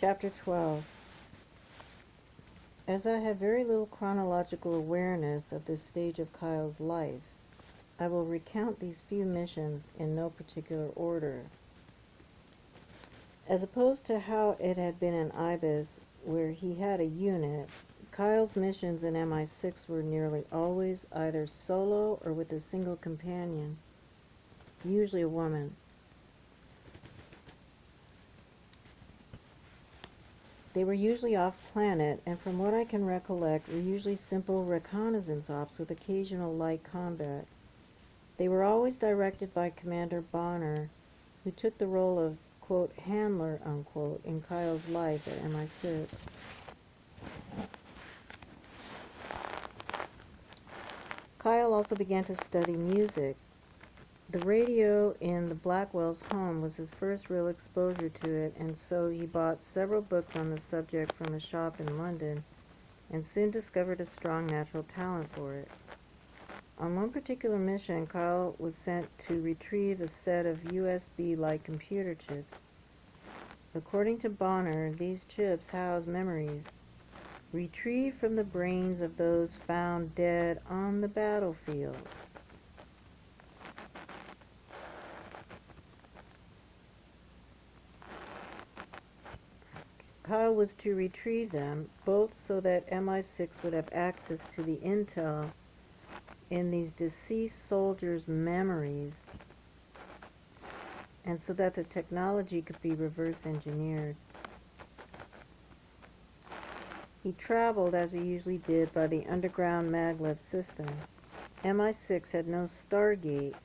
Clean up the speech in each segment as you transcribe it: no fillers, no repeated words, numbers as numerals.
Chapter 12. As I have very little chronological awareness of this stage of Kyle's life, I will recount these few missions in no particular order. As opposed to how it had been in IBIS, where he had a unit, Kyle's missions in MI6 were nearly always either solo or with a single companion, usually a woman. They were usually off-planet, and from what I can recollect, were usually simple reconnaissance ops with occasional light combat. They were always directed by Commander Bonner, who took the role of, quote, handler, unquote, in Kyle's life at MI6. Kyle also began to study music. The radio in the Blackwell's home was his first real exposure to it, and so he bought several books on the subject from a shop in London and soon discovered a strong natural talent for it. On one particular mission, Kyle was sent to retrieve a set of USB-like computer chips. According to Bonner, these chips house memories retrieved from the brains of those found dead on the battlefield. Kyle was to retrieve them, both so that MI6 would have access to the intel in these deceased soldiers' memories, and so that the technology could be reverse engineered. He traveled, as he usually did, by the underground maglev system. MI6 had no Stargate,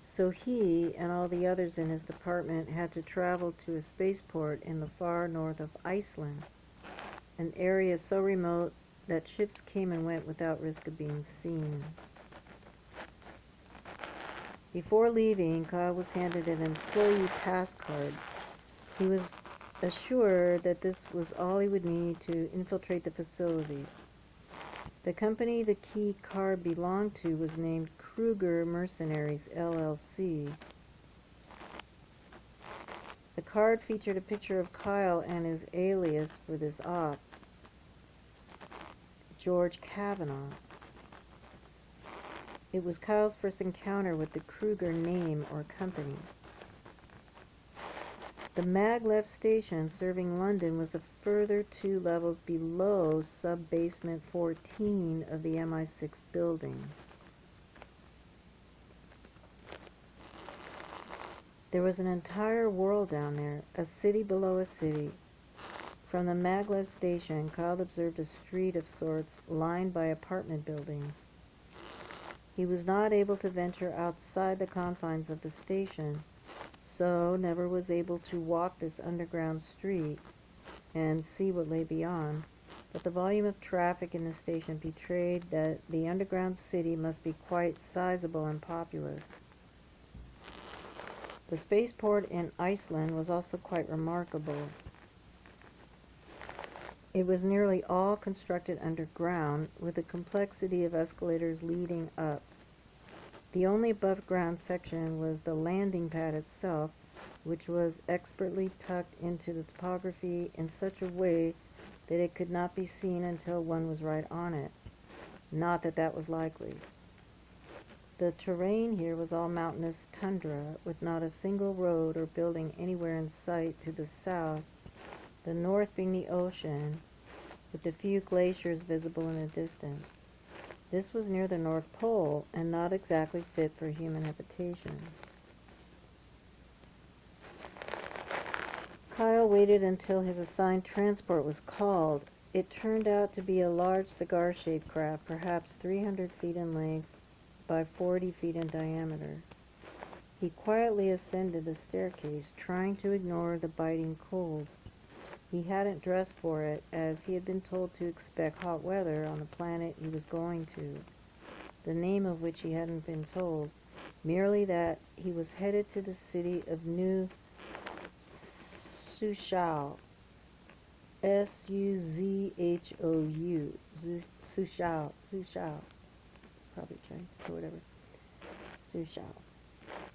so he and all the others in his department had to travel to a spaceport in the far north of Iceland, an area so remote that ships came and went without risk of being seen. Before leaving, Kyle was handed an employee pass card. He was assured that this was all he would need to infiltrate the facility. The company the key card belonged to was named Kruger Mercenaries, LLC. The card featured a picture of Kyle and his alias for this op, George Kavanaugh. It was Kyle's first encounter with the Kruger name or company. The maglev station serving London was a further 2 levels below sub-basement 14 of the MI6 building. There was an entire world down there, a city below a city. From the maglev station, Kyle observed a street of sorts lined by apartment buildings. He was not able to venture outside the confines of the station, so never was able to walk this underground street and see what lay beyond, but the volume of traffic in the station betrayed that the underground city must be quite sizable and populous. The spaceport in Iceland was also quite remarkable. It was nearly all constructed underground, with a complexity of escalators leading up. The only above-ground section was the landing pad itself, which was expertly tucked into the topography in such a way that it could not be seen until one was right on it. Not that that was likely. The terrain here was all mountainous tundra, with not a single road or building anywhere in sight to the south, the north being the ocean, with a few glaciers visible in the distance. This was near the North Pole and not exactly fit for human habitation. Kyle waited until his assigned transport was called. It turned out to be a large cigar-shaped craft, perhaps 300 feet in length by 40 feet in diameter. He quietly ascended the staircase, trying to ignore the biting cold. He hadn't dressed for it, as he had been told to expect hot weather on the planet he was going to, the name of which he hadn't been told, merely that he was headed to the city of New Suzhou, S-U-Z-H-O-U, Suzhou, probably Chinese or whatever, Suzhou.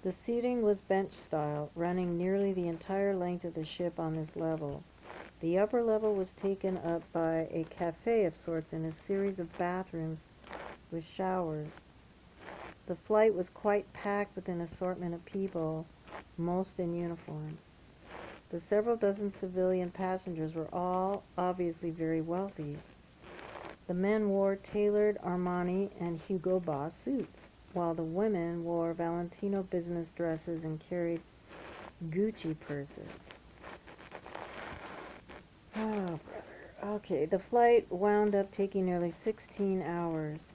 The seating was bench style, running nearly the entire length of the ship on this level. The upper level was taken up by a cafe of sorts and a series of bathrooms with showers. The flight was quite packed with an assortment of people, most in uniform. The several dozen civilian passengers were all obviously very wealthy. The men wore tailored Armani and Hugo Boss suits, while the women wore Valentino business dresses and carried Gucci purses. Oh, brother. Okay, the flight wound up taking nearly 16 hours.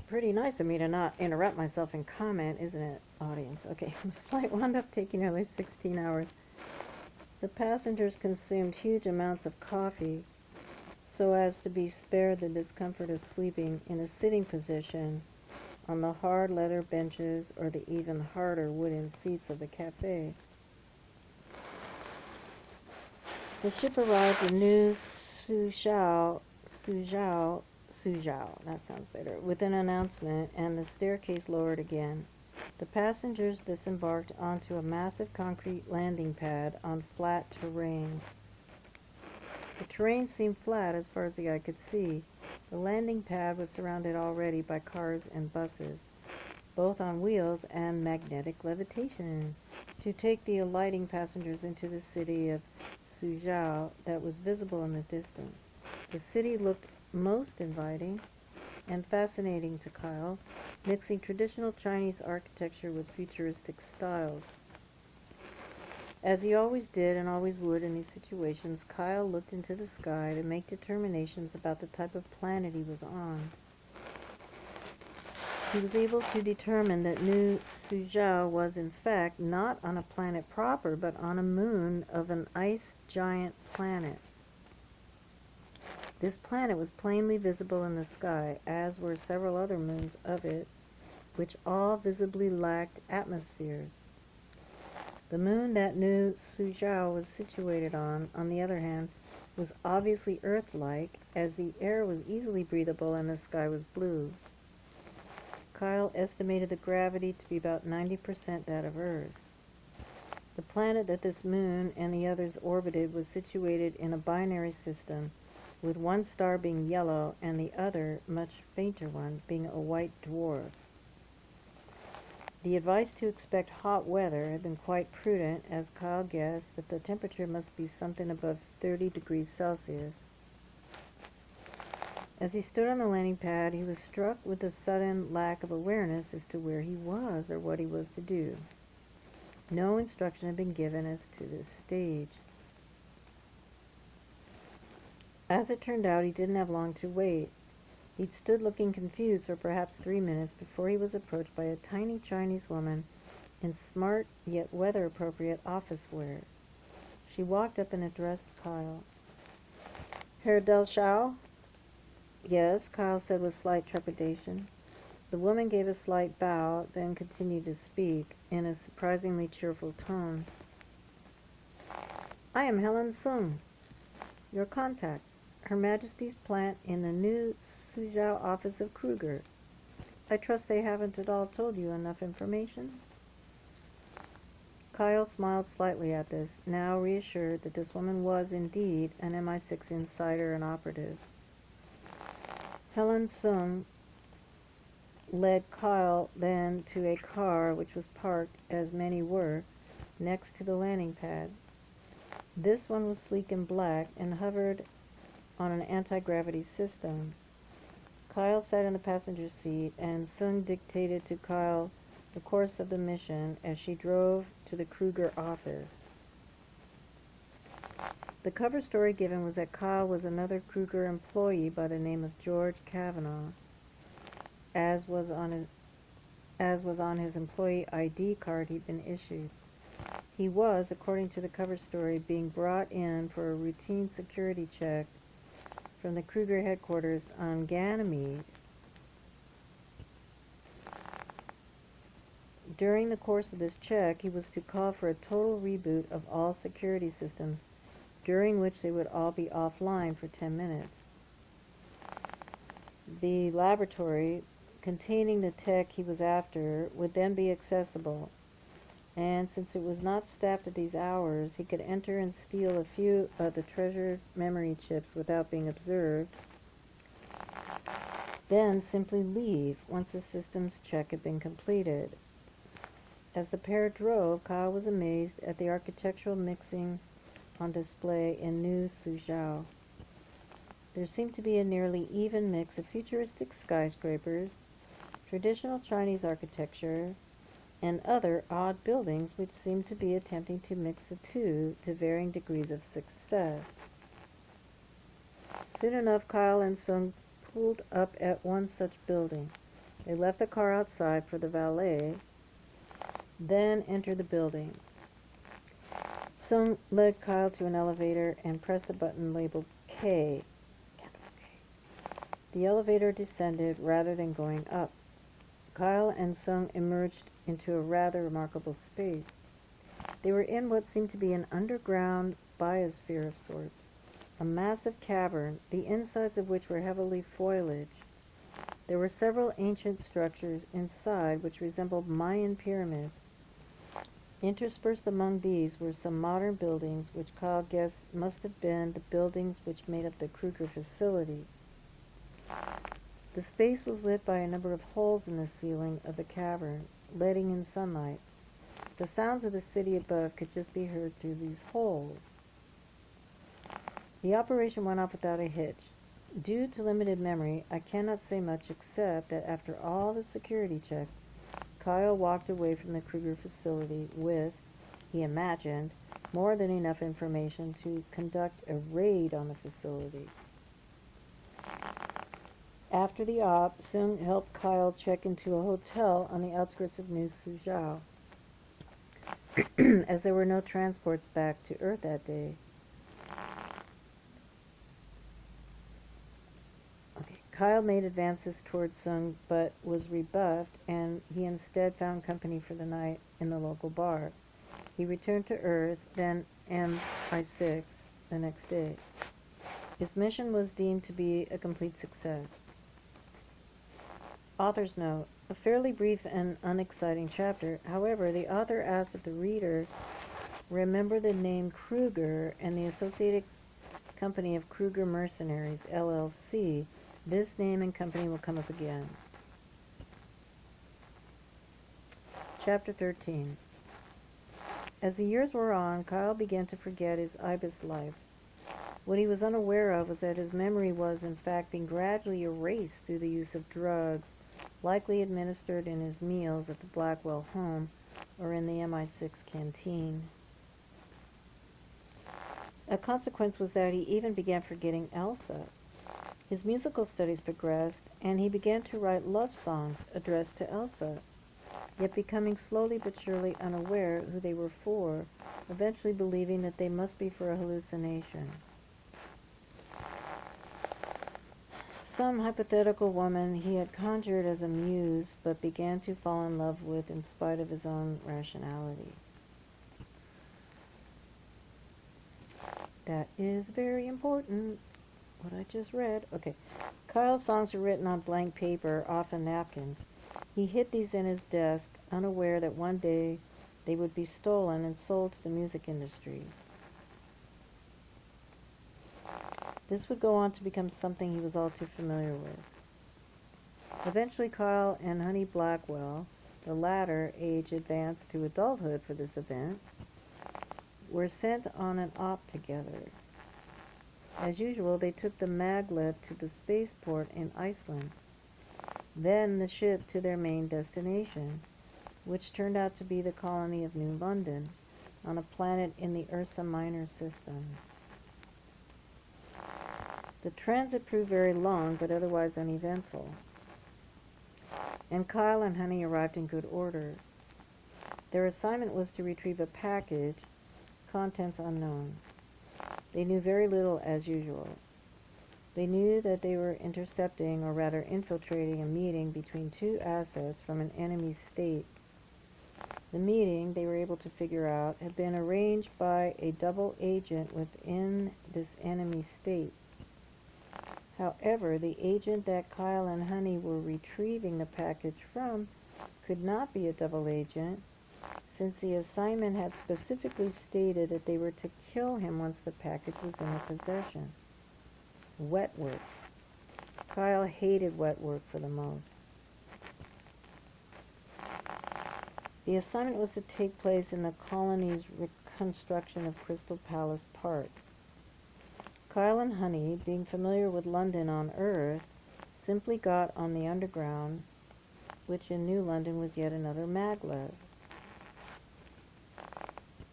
Pretty nice of me to not interrupt myself and comment, isn't it, audience? Okay, the flight wound up taking nearly 16 hours. The passengers consumed huge amounts of coffee so as to be spared the discomfort of sleeping in a sitting position on the hard leather benches or the even harder wooden seats of the cafe. The ship arrived in New Suzhou, that sounds better, with an announcement, and the staircase lowered again. The passengers disembarked onto a massive concrete landing pad on flat terrain. The terrain seemed flat as far as the eye could see. The landing pad was surrounded already by cars and buses, both on wheels and magnetic levitation, to take the alighting passengers into the city of Suzhou that was visible in the distance. The city looked most inviting and fascinating to Kyle, mixing traditional Chinese architecture with futuristic styles. As he always did and always would in these situations, Kyle looked into the sky to make determinations about the type of planet he was on. He was able to determine that New Suzhou was in fact not on a planet proper, but on a moon of an ice giant planet. This planet was plainly visible in the sky, as were several other moons of it, which all visibly lacked atmospheres. The moon that New Suzhou was situated on the other hand, was obviously Earth-like, as the air was easily breathable and the sky was blue. Kyle estimated the gravity to be about 90% that of Earth. The planet that this moon and the others orbited was situated in a binary system, with one star being yellow and the other, much fainter one, being a white dwarf. The advice to expect hot weather had been quite prudent, as Kyle guessed that the temperature must be something above 30 degrees Celsius. As he stood on the landing pad, he was struck with a sudden lack of awareness as to where he was or what he was to do. No instruction had been given as to this stage. As it turned out, he didn't have long to wait. He'd stood looking confused for perhaps 3 minutes before he was approached by a tiny Chinese woman in smart yet weather-appropriate office wear. She walked up and addressed Kyle. "Herr Del Shao?" "Yes," Kyle said with slight trepidation. The woman gave a slight bow, then continued to speak in a surprisingly cheerful tone. "I am Helen Sung, your contact. Her Majesty's plant in the New Suzhou office of Kruger. I trust they haven't at all told you enough information?" Kyle smiled slightly at this, now reassured that this woman was, indeed, an MI6 insider and operative. Helen Sung led Kyle then to a car which was parked, as many were, next to the landing pad. This one was sleek and black and hovered on an anti-gravity system. Kyle sat in the passenger seat, and Sung dictated to Kyle the course of the mission as she drove to the Kruger office. The cover story given was that Kyle was another Kruger employee by the name of George Kavanaugh, as was on his employee ID card he'd been issued. He was, according to the cover story, being brought in for a routine security check from the Kruger headquarters on Ganymede. During the course of this check, he was to call for a total reboot of all security systems, during which they would all be offline for 10 minutes. The laboratory containing the tech he was after would then be accessible. and since it was not staffed at these hours, he could enter and steal a few of the treasured memory chips without being observed, then simply leave once the system's check had been completed. As the pair drove, Kyle was amazed at the architectural mixing on display in New Suzhou. There seemed to be a nearly even mix of futuristic skyscrapers, traditional Chinese architecture, and other odd buildings which seemed to be attempting to mix the two to varying degrees of success. Soon enough, Kyle and Sung pulled up at one such building. They left the car outside for the valet, then entered the building. Sung led Kyle to an elevator and pressed a button labeled K. The elevator descended rather than going up. Kyle and Sung emerged into a rather remarkable space. They were in what seemed to be an underground biosphere of sorts, a massive cavern, the insides of which were heavily foliaged. There were several ancient structures inside which resembled Mayan pyramids. Interspersed among these were some modern buildings which Kyle guessed must have been the buildings which made up the Kruger facility. The space was lit by a number of holes in the ceiling of the cavern, letting in sunlight. The sounds of the city above could just be heard through these holes. The operation went off without a hitch. Due to limited memory, I cannot say much except that after all the security checks, Kyle walked away from the Kruger facility with, he imagined, more than enough information to conduct a raid on the facility. After the op, Sung helped Kyle check into a hotel on the outskirts of New Suzhou, as there were no transports back to Earth that day. Kyle made advances towards Sung, but was rebuffed, and he instead found company for the night in the local bar. He returned to Earth, then MI6, the next day. His mission was deemed to be a complete success. Author's note: a fairly brief and unexciting chapter. However, the author asked that the reader remember the name Kruger and the associated company of Kruger Mercenaries, LLC. This name and company will come up again. Chapter 13. As the years wore on, Kyle began to forget his ibis life. What he was unaware of was that his memory was, in fact, being gradually erased through the use of drugs, likely administered in his meals at the Blackwell home or in the MI6 canteen. A consequence was that he even began forgetting Elsa. His musical studies progressed, and he began to write love songs addressed to Elsa, yet becoming slowly but surely unaware who they were for, eventually believing that they must be for a hallucination. Some hypothetical woman he had conjured as a muse, but began to fall in love with in spite of his own rationality. That is very important. What I just read. Okay. Kyle's songs were written on blank paper, often napkins. He hid these in his desk, unaware that one day they would be stolen and sold to the music industry. This would go on to become something he was all too familiar with. Eventually, Kyle and Honey Blackwell, the latter age advanced to adulthood for this event, were sent on an op together. As usual, they took the maglev to the spaceport in Iceland, then the ship to their main destination, which turned out to be the colony of New London, on a planet in the Ursa Minor system. The transit proved very long, but otherwise uneventful, and Kyle and Honey arrived in good order. Their assignment was to retrieve a package, contents unknown. They knew very little as usual. They knew that they were intercepting, or rather infiltrating, a meeting between two assets from an enemy state. The meeting, they were able to figure out, had been arranged by a double agent within this enemy state. However, the agent that Kyle and Honey were retrieving the package from could not be a double agent, since the assignment had specifically stated that they were to kill him once the package was in their possession. Wet work. Kyle hated wet work for the most. The assignment was to take place in the colony's reconstruction of Crystal Palace Park. Kyle and Honey, being familiar with London on Earth, simply got on the Underground, which in New London was yet another maglev.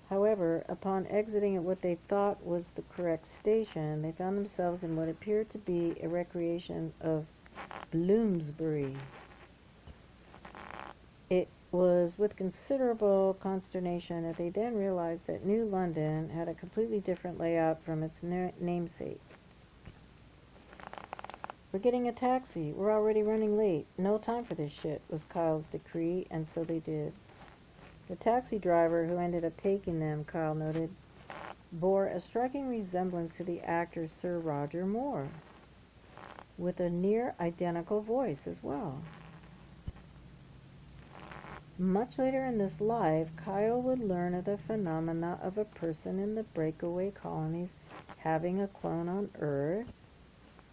However, upon exiting at what they thought was the correct station, they found themselves in what appeared to be a recreation of Bloomsbury. It was with considerable consternation that they then realized that New London had a completely different layout from its namesake. "We're getting a taxi. We're already running late. No time for this shit," was Kyle's decree, and so they did. The taxi driver who ended up taking them, Kyle noted, bore a striking resemblance to the actor Sir Roger Moore, with a near identical voice as well. Much later in this life, Kyle would learn of the phenomena of a person in the breakaway colonies having a clone on Earth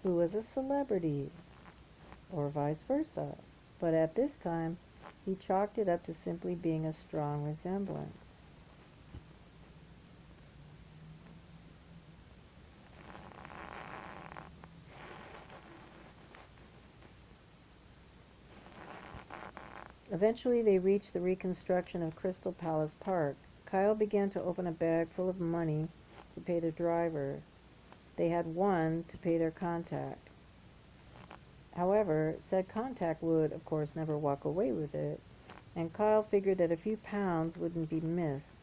who was a celebrity, or vice versa, but at this time, he chalked it up to simply being a strong resemblance. Eventually, they reached the reconstruction of Crystal Palace Park. Kyle began to open a bag full of money to pay the driver. They had one to pay their contact. However, said contact would, of course, never walk away with it, and Kyle figured that a few pounds wouldn't be missed.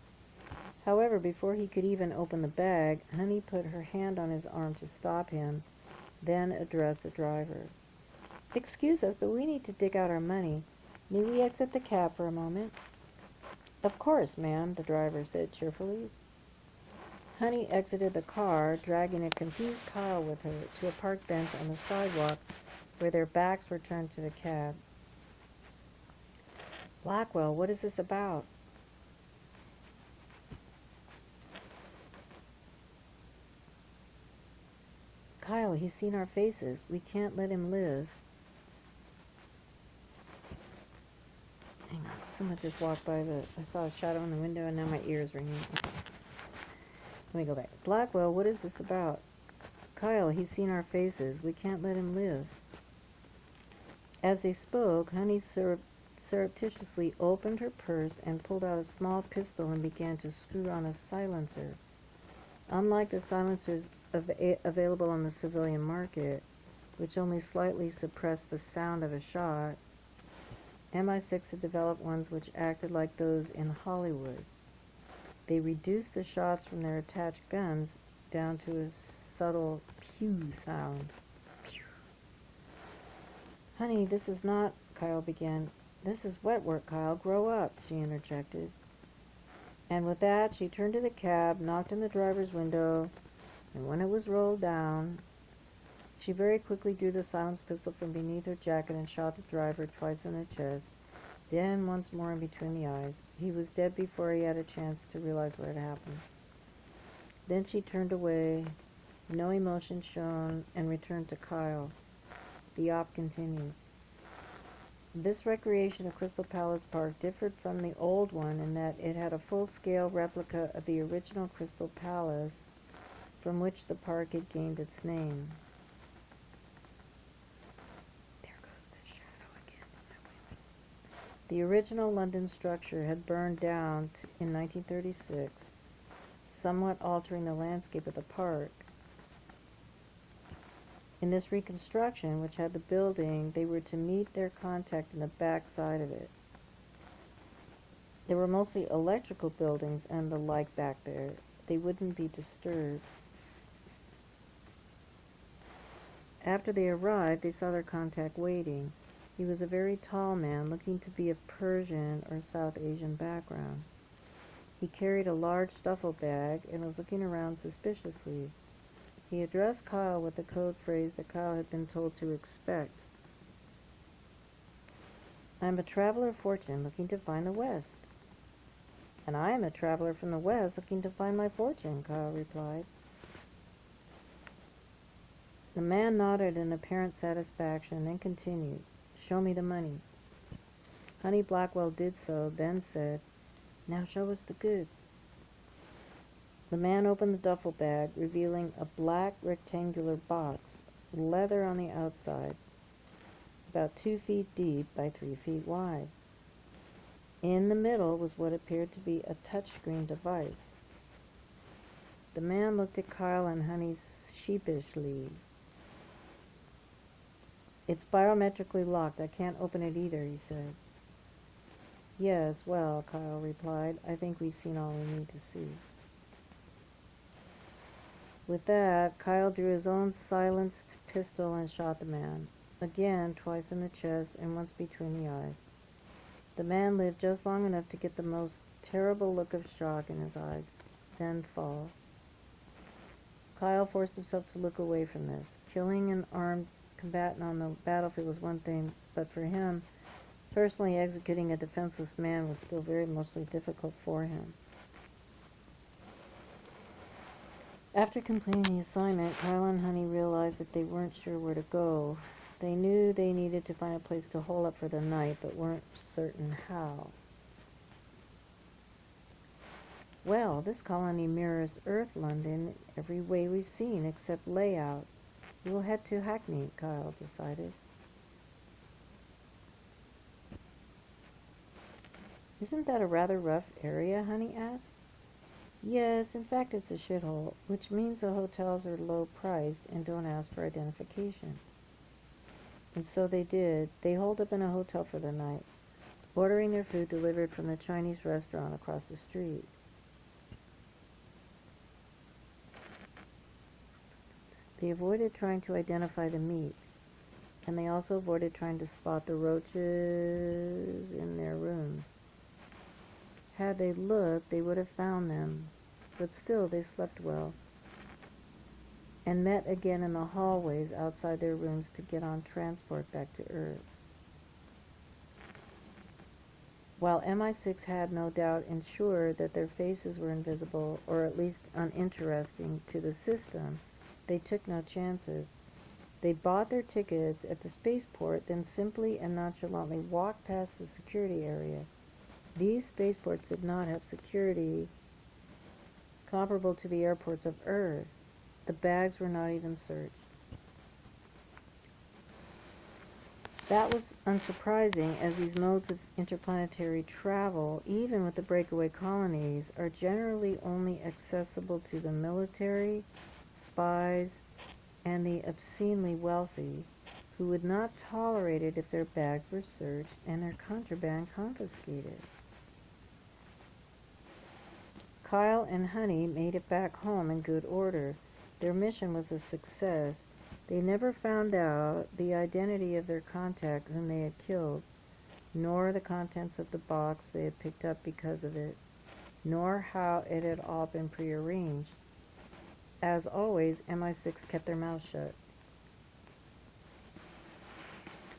However, before he could even open the bag, Honey put her hand on his arm to stop him, then addressed the driver. "Excuse us, but we need to dig out our money. May we exit the cab for a moment?" "Of course, ma'am," the driver said cheerfully. Honey exited the car, dragging a confused Kyle with her to a park bench on the sidewalk where their backs were turned to the cab. "Blackwell, what is this about?" "Kyle, he's seen our faces. We can't let him live." Hang on, someone just walked by. I saw a shadow in the window and now my ear is ringing. Okay. Let me go back. "Blackwell, what is this about?" "Kyle, he's seen our faces. We can't let him live." As they spoke, Honey surreptitiously opened her purse and pulled out a small pistol and began to screw on a silencer. Unlike the silencers available on the civilian market, which only slightly suppressed the sound of a shot, MI6 had developed ones which acted like those in Hollywood. They reduced the shots from their attached guns down to a subtle pew sound. Pew. "Honey, this is not," Kyle began. "This is wet work, Kyle. Grow up," she interjected. And with that, she turned to the cab, knocked on the driver's window, and when it was rolled down, she very quickly drew the silenced pistol from beneath her jacket and shot the driver twice in the chest, then once more in between the eyes. He was dead before he had a chance to realize what had happened. Then she turned away, no emotion shown, and returned to Kyle. The op continued. This recreation of Crystal Palace Park differed from the old one in that it had a full-scale replica of the original Crystal Palace from which the park had gained its name. There goes the shadow again. The original London structure had burned down in 1936, somewhat altering the landscape of the park. In this reconstruction, which had the building, they were to meet their contact in the back side of it. There were mostly electrical buildings and the like back there. They wouldn't be disturbed. After they arrived, they saw their contact waiting. He was a very tall man, looking to be of Persian or South Asian background. He carried a large duffel bag and was looking around suspiciously. He addressed Kyle with the code phrase that Kyle had been told to expect. "I'm a traveler of fortune looking to find the West." "And I am a traveler from the West looking to find my fortune," Kyle replied. The man nodded in apparent satisfaction, then continued, "Show me the money." Honey Blackwell did so, then said, "Now show us the goods." The man opened the duffel bag, revealing a black rectangular box, leather on the outside, about 2 feet deep by 3 feet wide. In the middle was what appeared to be a touchscreen device. The man looked at Kyle and Honey sheepishly. "It's biometrically locked. I can't open it either," he said. "Yes, well," Kyle replied, "I think we've seen all we need to see." With that, Kyle drew his own silenced pistol and shot the man. Again, twice in the chest and once between the eyes. The man lived just long enough to get the most terrible look of shock in his eyes, then fall. Kyle forced himself to look away from this. Killing an armed combatant on the battlefield was one thing, but for him, personally executing a defenseless man was still very mostly difficult for him. After completing the assignment, Kyle and Honey realized that they weren't sure where to go. They knew they needed to find a place to hole up for the night, but weren't certain how. "Well, this colony mirrors Earth, London, every way we've seen, except layout. We'll head to Hackney," Kyle decided. "Isn't that a rather rough area?" Honey asked. "Yes, in fact it's a shithole, which means the hotels are low-priced and don't ask for identification." And so they did. They holed up in a hotel for the night, ordering their food delivered from the Chinese restaurant across the street. They avoided trying to identify the meat, and they also avoided trying to spot the roaches in their rooms. Had they looked, they would have found them, but still they slept well, and met again in the hallways outside their rooms to get on transport back to Earth. While MI6 had no doubt ensured that their faces were invisible, or at least uninteresting to the system, they took no chances. They bought their tickets at the spaceport, then simply and nonchalantly walked past the security area. These spaceports did not have security comparable to the airports of Earth. The bags were not even searched. That was unsurprising, as these modes of interplanetary travel, even with the breakaway colonies, are generally only accessible to the military, spies, and the obscenely wealthy, who would not tolerate it if their bags were searched and their contraband confiscated. Kyle and Honey made it back home in good order. Their mission was a success. They never found out the identity of their contact whom they had killed, nor the contents of the box they had picked up because of it, nor how it had all been prearranged. As always, MI6 kept their mouths shut.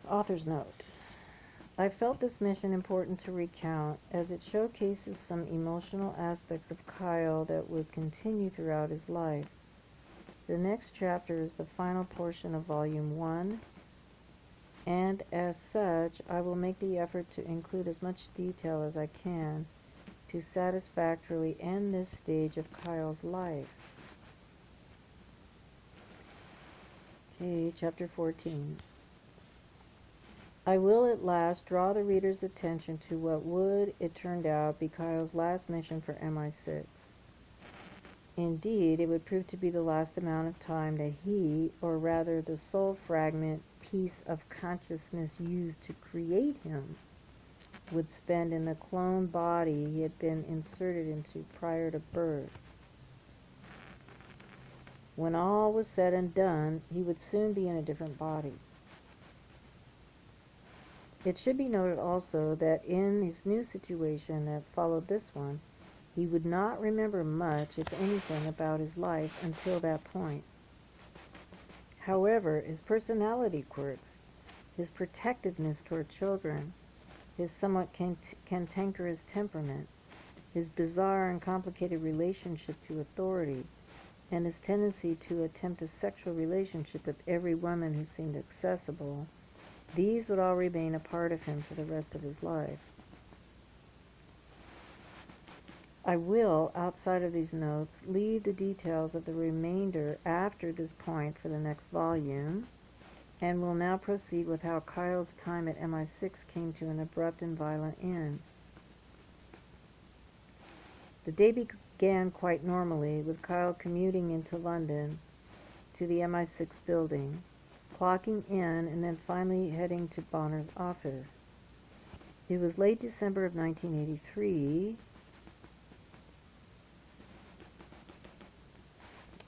Author's note. I felt this mission important to recount, as it showcases some emotional aspects of Kyle that would continue throughout his life. The next chapter is the final portion of Volume 1, and as such, I will make the effort to include as much detail as I can to satisfactorily end this stage of Kyle's life. Okay, Chapter 14. I will at last draw the reader's attention to what would, it turned out, be Kyle's last mission for MI6. Indeed, it would prove to be the last amount of time that he, or rather the sole fragment, piece of consciousness used to create him, would spend in the clone body he had been inserted into prior to birth. When all was said and done, he would soon be in a different body. It should be noted also that in his new situation that followed this one, he would not remember much, if anything, about his life until that point. However, his personality quirks, his protectiveness toward children, his somewhat cantankerous temperament, his bizarre and complicated relationship to authority, and his tendency to attempt a sexual relationship with every woman who seemed accessible, these would all remain a part of him for the rest of his life. I will, outside of these notes, leave the details of the remainder after this point for the next volume, and will now proceed with how Kyle's time at MI6 came to an abrupt and violent end. The day began quite normally, with Kyle commuting into London to the MI6 building, clocking in, and then finally heading to Bonner's office. It was late December of 1983.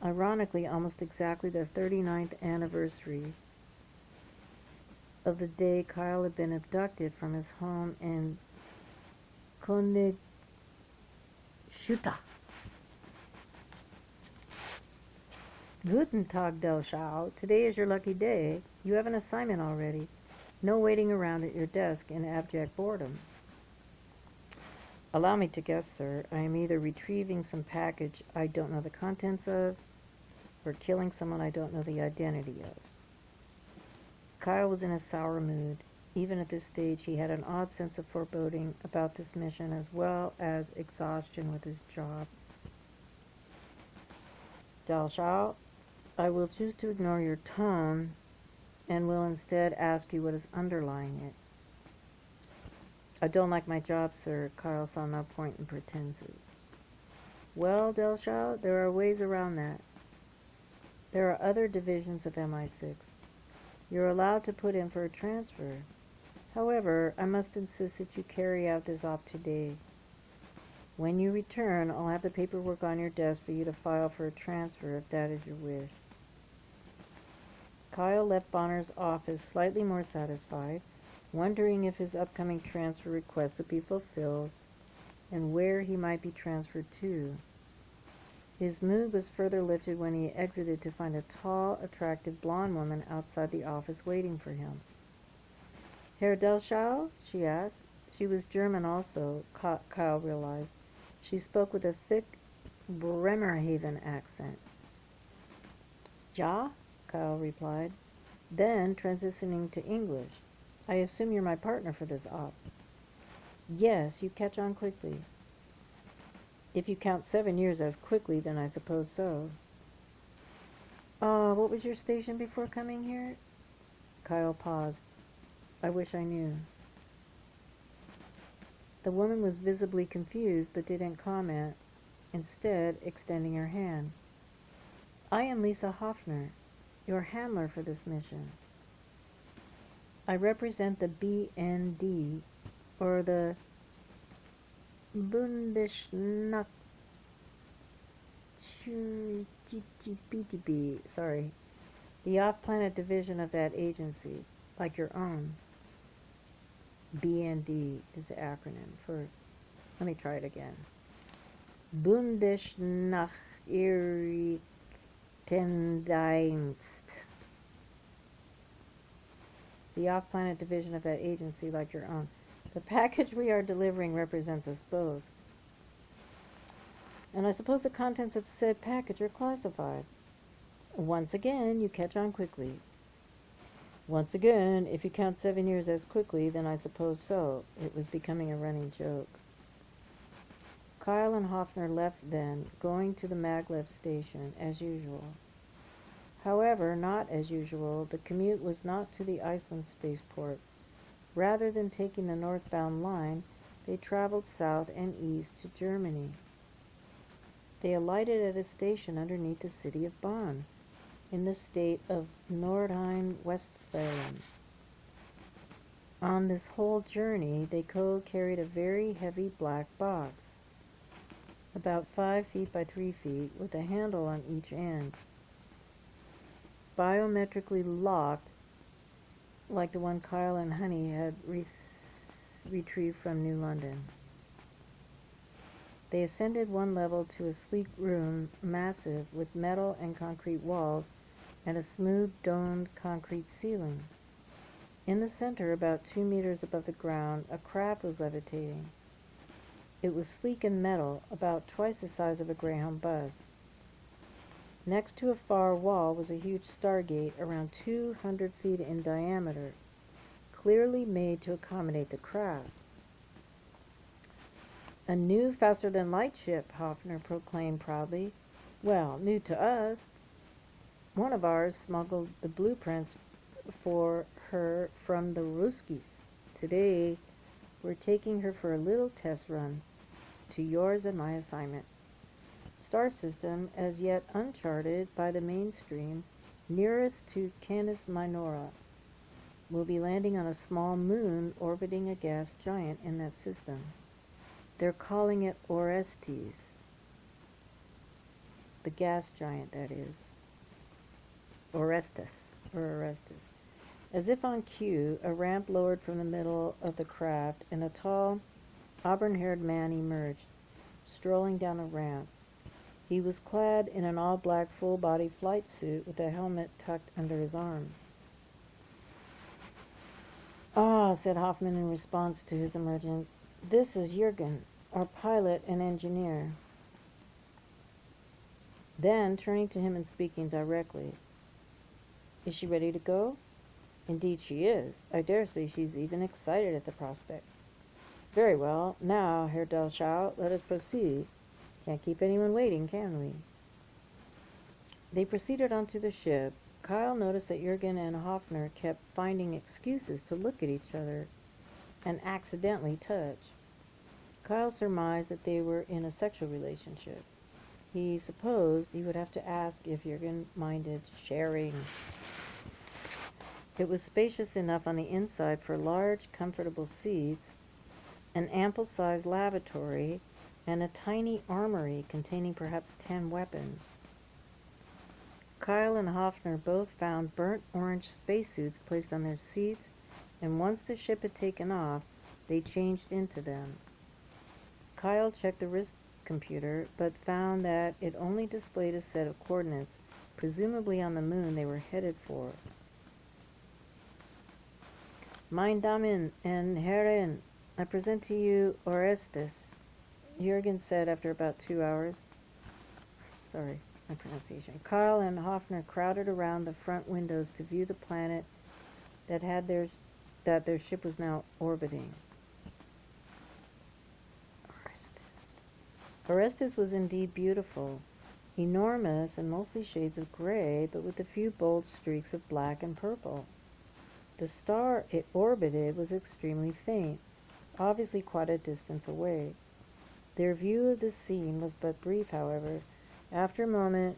Ironically, almost exactly the 39th anniversary of the day Kyle had been abducted from his home in Königshuta. Guten Tag, Del Schau. Today is your lucky day. You have an assignment already. No waiting around at your desk in abject boredom. Allow me to guess, sir. I am either retrieving some package I don't know the contents of, or killing someone I don't know the identity of. Kyle was in a sour mood. Even at this stage, he had an odd sense of foreboding about this mission, as well as exhaustion with his job. Del Schau, I will choose to ignore your tone and will instead ask you what is underlying it. I don't like my job, sir. Kyle saw no point in pretenses. Well, Del Schau, there are ways around that. There are other divisions of MI6. You're allowed to put in for a transfer. However, I must insist that you carry out this op today. When you return, I'll have the paperwork on your desk for you to file for a transfer if that is your wish. Kyle left Bonner's office slightly more satisfied, wondering if his upcoming transfer request would be fulfilled and where he might be transferred to. His mood was further lifted when he exited to find a tall, attractive blonde woman outside the office waiting for him. Herr Del Schau? She asked. She was German also, Kyle realized. She spoke with a thick Bremerhaven accent. Ja? Kyle replied. Then, transitioning to English, I assume you're my partner for this op. Yes, you catch on quickly. If you count 7 years as quickly, then I suppose so. What was your station before coming here? Kyle paused. I wish I knew. The woman was visibly confused, but didn't comment, instead extending her hand. I am Lisa Hoffner, your handler for this mission. I represent the BND, or the Bundesnachrichtendienst, sorry, the off-planet division of that agency, like your own. BND is the acronym for, let me try it again. Bundesnachrichtendienst. The off-planet division of that agency, like your own. The package we are delivering represents us both. And I suppose the contents of said package are classified. Once again, you catch on quickly. Once again, if you count 7 years as quickly, then I suppose so. It was becoming a running joke. Kyle and Hoffner left then, going to the maglev station, as usual. However, not as usual, the commute was not to the Iceland spaceport. Rather than taking the northbound line, they traveled south and east to Germany. They alighted at a station underneath the city of Bonn, in the state of Nordrhein-Westfalen. On this whole journey, they carried a very heavy black box, about 5 feet by 3 feet, with a handle on each end, biometrically locked, like the one Kyle and Honey had retrieved from New London. They ascended one level to a sleek room, massive, with metal and concrete walls and a smooth domed concrete ceiling. In the center, about 2 meters above the ground, a craft was levitating. It was sleek and metal, about twice the size of a Greyhound bus. Next to a far wall was a huge stargate around 200 feet in diameter, clearly made to accommodate the craft. "A new, faster-than-light ship," Hoffner proclaimed proudly. "Well, new to us. One of ours smuggled the blueprints for her from the Ruskies. Today, we're taking her for a little test run, to yours and my assignment. Star system as yet uncharted by the mainstream, nearest to Canis Minora. We'll be landing on a small moon orbiting a gas giant in that system. They're calling it Orestes. The gas giant, that is. Orestes. As if on cue, a ramp lowered from the middle of the craft, and a tall, auburn-haired man emerged, strolling down a ramp. He was clad in an all-black full-body flight suit with a helmet tucked under his arm. "Ah," said Hoffman in response to his emergence. "This is Jürgen, our pilot and engineer." Then, turning to him and speaking directly, "Is she ready to go?" "Indeed she is. I dare say she's even excited at the prospect." "Very well. Now, Herr Delschau, let us proceed. Can't keep anyone waiting, can we?" They proceeded onto the ship. Kyle noticed that Jürgen and Hoffner kept finding excuses to look at each other and accidentally touch. Kyle surmised that they were in a sexual relationship. He supposed he would have to ask if Jürgen minded sharing. It was spacious enough on the inside for large, comfortable seats, an ample-sized lavatory, and a tiny armory containing perhaps 10 weapons. Kyle and Hoffner both found burnt orange spacesuits placed on their seats, and once the ship had taken off, they changed into them. Kyle checked the wrist computer, but found that it only displayed a set of coordinates, presumably on the moon they were headed for. "Meine Damen and Herren, I present to you Orestes," Jürgen said after about 2 hours. Sorry, my pronunciation. Kyle and Hoffner crowded around the front windows to view the planet that their ship was now orbiting. Orestes was indeed beautiful, enormous and mostly shades of gray, but with a few bold streaks of black and purple. The star it orbited was extremely faint, obviously quite a distance away. Their view of the scene was but brief, however. After a moment,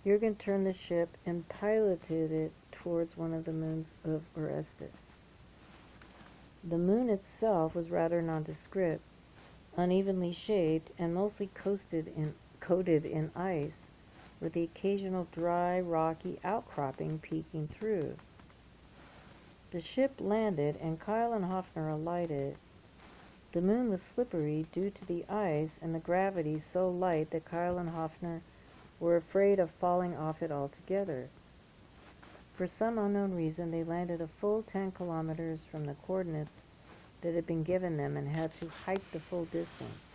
Jürgen turned the ship and piloted it towards one of the moons of Orestes. The moon itself was rather nondescript, unevenly shaped, and mostly coated in ice, with the occasional dry, rocky outcropping peeking through. The ship landed, and Kyle and Hoffner alighted. The moon was slippery due to the ice, and the gravity so light that Kyle and Hoffner were afraid of falling off it altogether. For some unknown reason, they landed a full 10 kilometers from the coordinates that had been given them and had to hike the full distance.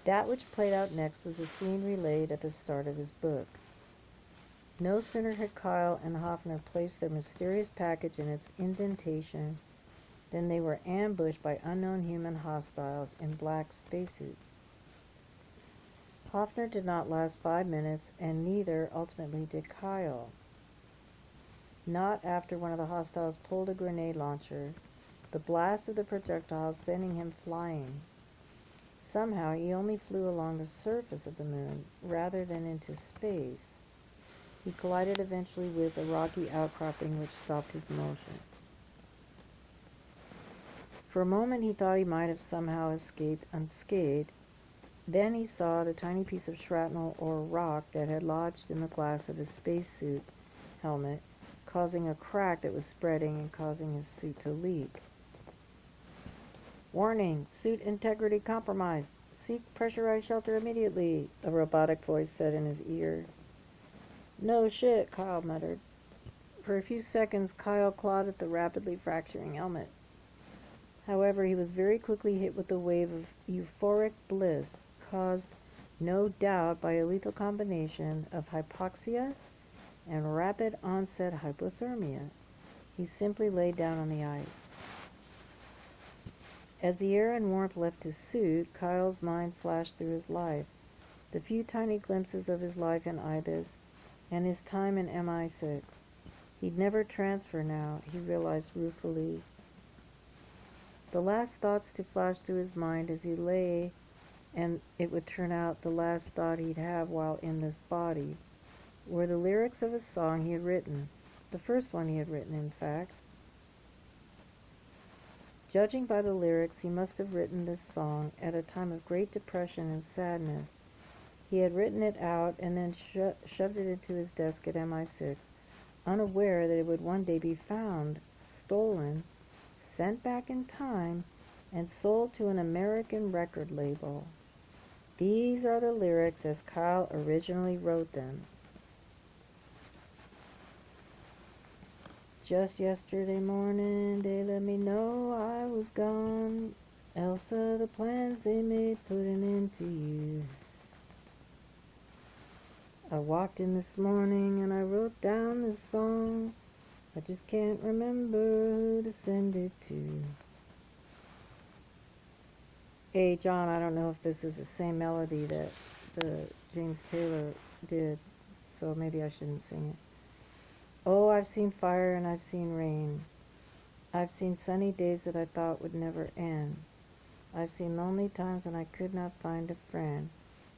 That which played out next was a scene relayed at the start of his book. No sooner had Kyle and Hoffner placed their mysterious package in its indentation than they were ambushed by unknown human hostiles in black spacesuits. Hoffner did not last 5 minutes, and neither ultimately did Kyle. Not after one of the hostiles pulled a grenade launcher, the blast of the projectile sending him flying. Somehow he only flew along the surface of the moon rather than into space. He collided eventually with a rocky outcropping which stopped his motion. For a moment he thought he might have somehow escaped unscathed. Then he saw the tiny piece of shrapnel or rock that had lodged in the glass of his spacesuit helmet, causing a crack that was spreading and causing his suit to leak. "Warning, suit integrity compromised. Seek pressurized shelter immediately," a robotic voice said in his ear. "No shit," Kyle muttered. For a few seconds, Kyle clawed at the rapidly fracturing helmet. However, he was very quickly hit with a wave of euphoric bliss caused no doubt by a lethal combination of hypoxia and rapid onset hypothermia. He simply lay down on the ice. As the air and warmth left his suit, Kyle's mind flashed through his life, the few tiny glimpses of his life in Ibis and his time in MI6. He'd never transfer now, he realized ruefully. The last thoughts to flash through his mind as he lay, and it would turn out the last thought he'd have while in this body, were the lyrics of a song he had written, the first one he had written, in fact. Judging by the lyrics, he must have written this song at a time of great depression and sadness. He had written it out and then shoved it into his desk at MI6, unaware that it would one day be found, stolen, sent back in time, and sold to an American record label. These are the lyrics as Kyle originally wrote them. Just yesterday morning, they let me know I was gone. Elsa, the plans they made put an end to you. I walked in this morning and I wrote down this song. I just can't remember who to send it to. Hey, John, I don't know if this is the same melody that the James Taylor did, so maybe I shouldn't sing it. Oh, I've seen fire and I've seen rain. I've seen sunny days that I thought would never end. I've seen lonely times when I could not find a friend,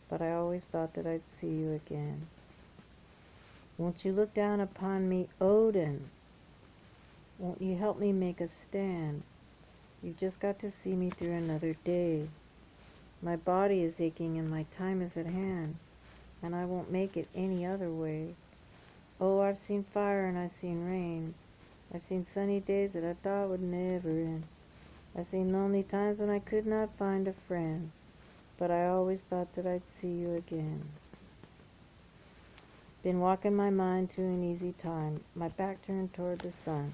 but I always thought that I'd see you again. Won't you look down upon me, Odin? Won't you help me make a stand? You've just got to see me through another day. My body is aching and my time is at hand, and I won't make it any other way. Oh, I've seen fire and I've seen rain. I've seen sunny days that I thought would never end. I've seen lonely times when I could not find a friend, but I always thought that I'd see you again. Been walking my mind to an easy time, my back turned toward the sun.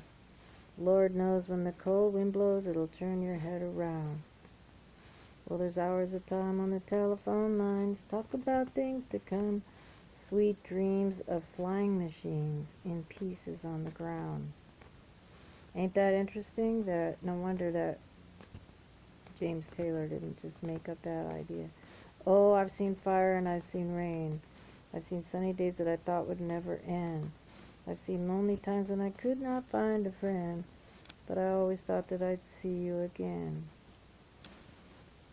Lord knows when the cold wind blows, it'll turn your head around. Well, there's hours of time on the telephone lines, talk about things to come. Sweet dreams of flying machines in pieces on the ground. Ain't that interesting? That no wonder that James Taylor didn't just make up that idea. Oh, I've seen fire and I've seen rain. I've seen sunny days that I thought would never end. I've seen lonely times when I could not find a friend, but I always thought that I'd see you again.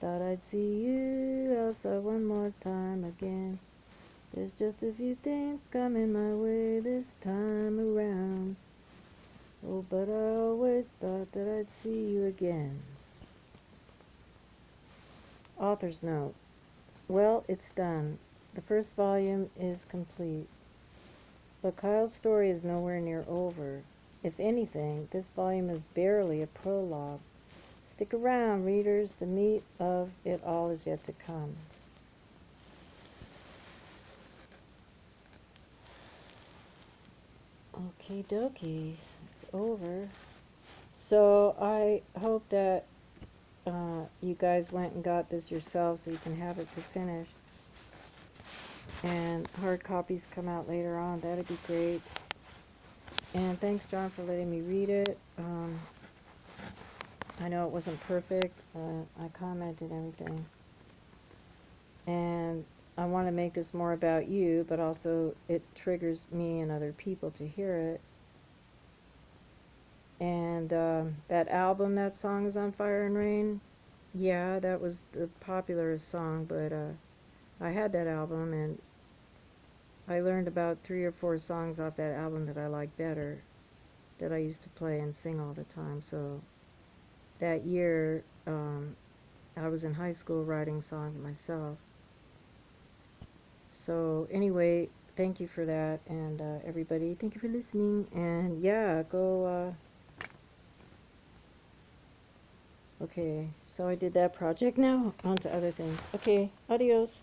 Thought I'd see you, Elsa, one more time again. There's just a few things coming my way this time around. Oh, but I always thought that I'd see you again. Author's note. Well, it's done. The first volume is complete. But Kyle's story is nowhere near over. If anything, this volume is barely a prologue. Stick around, readers. The meat of it all is yet to come. Okie dokie, it's over. So I hope that you guys went and got this yourself so you can have it to finish. And hard copies come out later on. That'd be great. And thanks, John, for letting me read it. I know it wasn't perfect. I commented everything. And I want to make this more about you, but also it triggers me and other people to hear it. And that album, that song is on Fire and Rain. Yeah, that was the popularest song, but I had that album and I learned about 3 or 4 songs off that album that I like better, that I used to play and sing all the time. So that year, I was in high school writing songs myself. So anyway, thank you for that, and everybody, thank you for listening. And yeah, go. Okay, so I did that project. Now on to other things. Okay, adios.